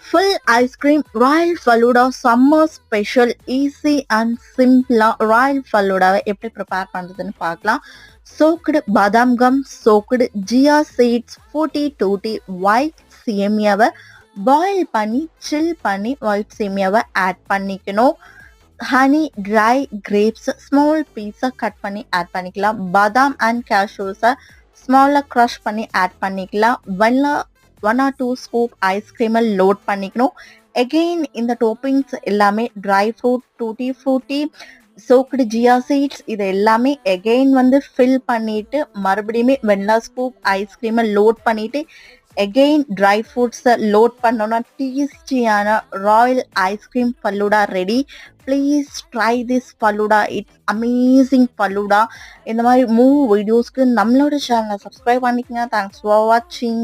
full ice cream Royal Falooda summer special easy and simple Royal Falooda எப்படி prepare பண்றதுன்னு பார்க்கலாம். soaked badam gum, soaked chia seeds, 40 tutti white சேமியாவை boil பண்ணி chill பண்ணி white சேமியாவை add பண்ணிக்கணும். Honey dry grapes small பீஸை cut பண்ணி ஆட் பண்ணிக்கலாம். பாதாம் அண்ட் கேஷ்யூஸை ஸ்மாலாக க்ரஷ் பண்ணி ஆட் பண்ணிக்கலாம். வெள்ளா 1 or 2 ஸ்கூப் ஐஸ்கிரீமை லோட் பண்ணிக்கணும். எகெயின் இந்த டாப்பிங்ஸ் எல்லாமே dry fruit, tutti frutti, soaked chia seeds இது எல்லாமே எகெயின் வந்து ஃபில் பண்ணிட்டு மறுபடியுமே வெள்ளா ஸ்கூப் ஐஸ்கிரீமை லோட் பண்ணிட்டு எகெயின் ட்ரை ஃப்ரூட்ஸை லோட் பண்ணோன்னா டேஸ்டியான royal ice cream falooda ready. Please try this falooda, it's amazing falooda. இந்த மாதிரி வீடியோஸ்க்கு நம்மளோட சேனலை சப்ஸ்கிரைப் பண்ணிக்கங்க. தேங்க்ஸ் ஃபார் வாட்சிங்.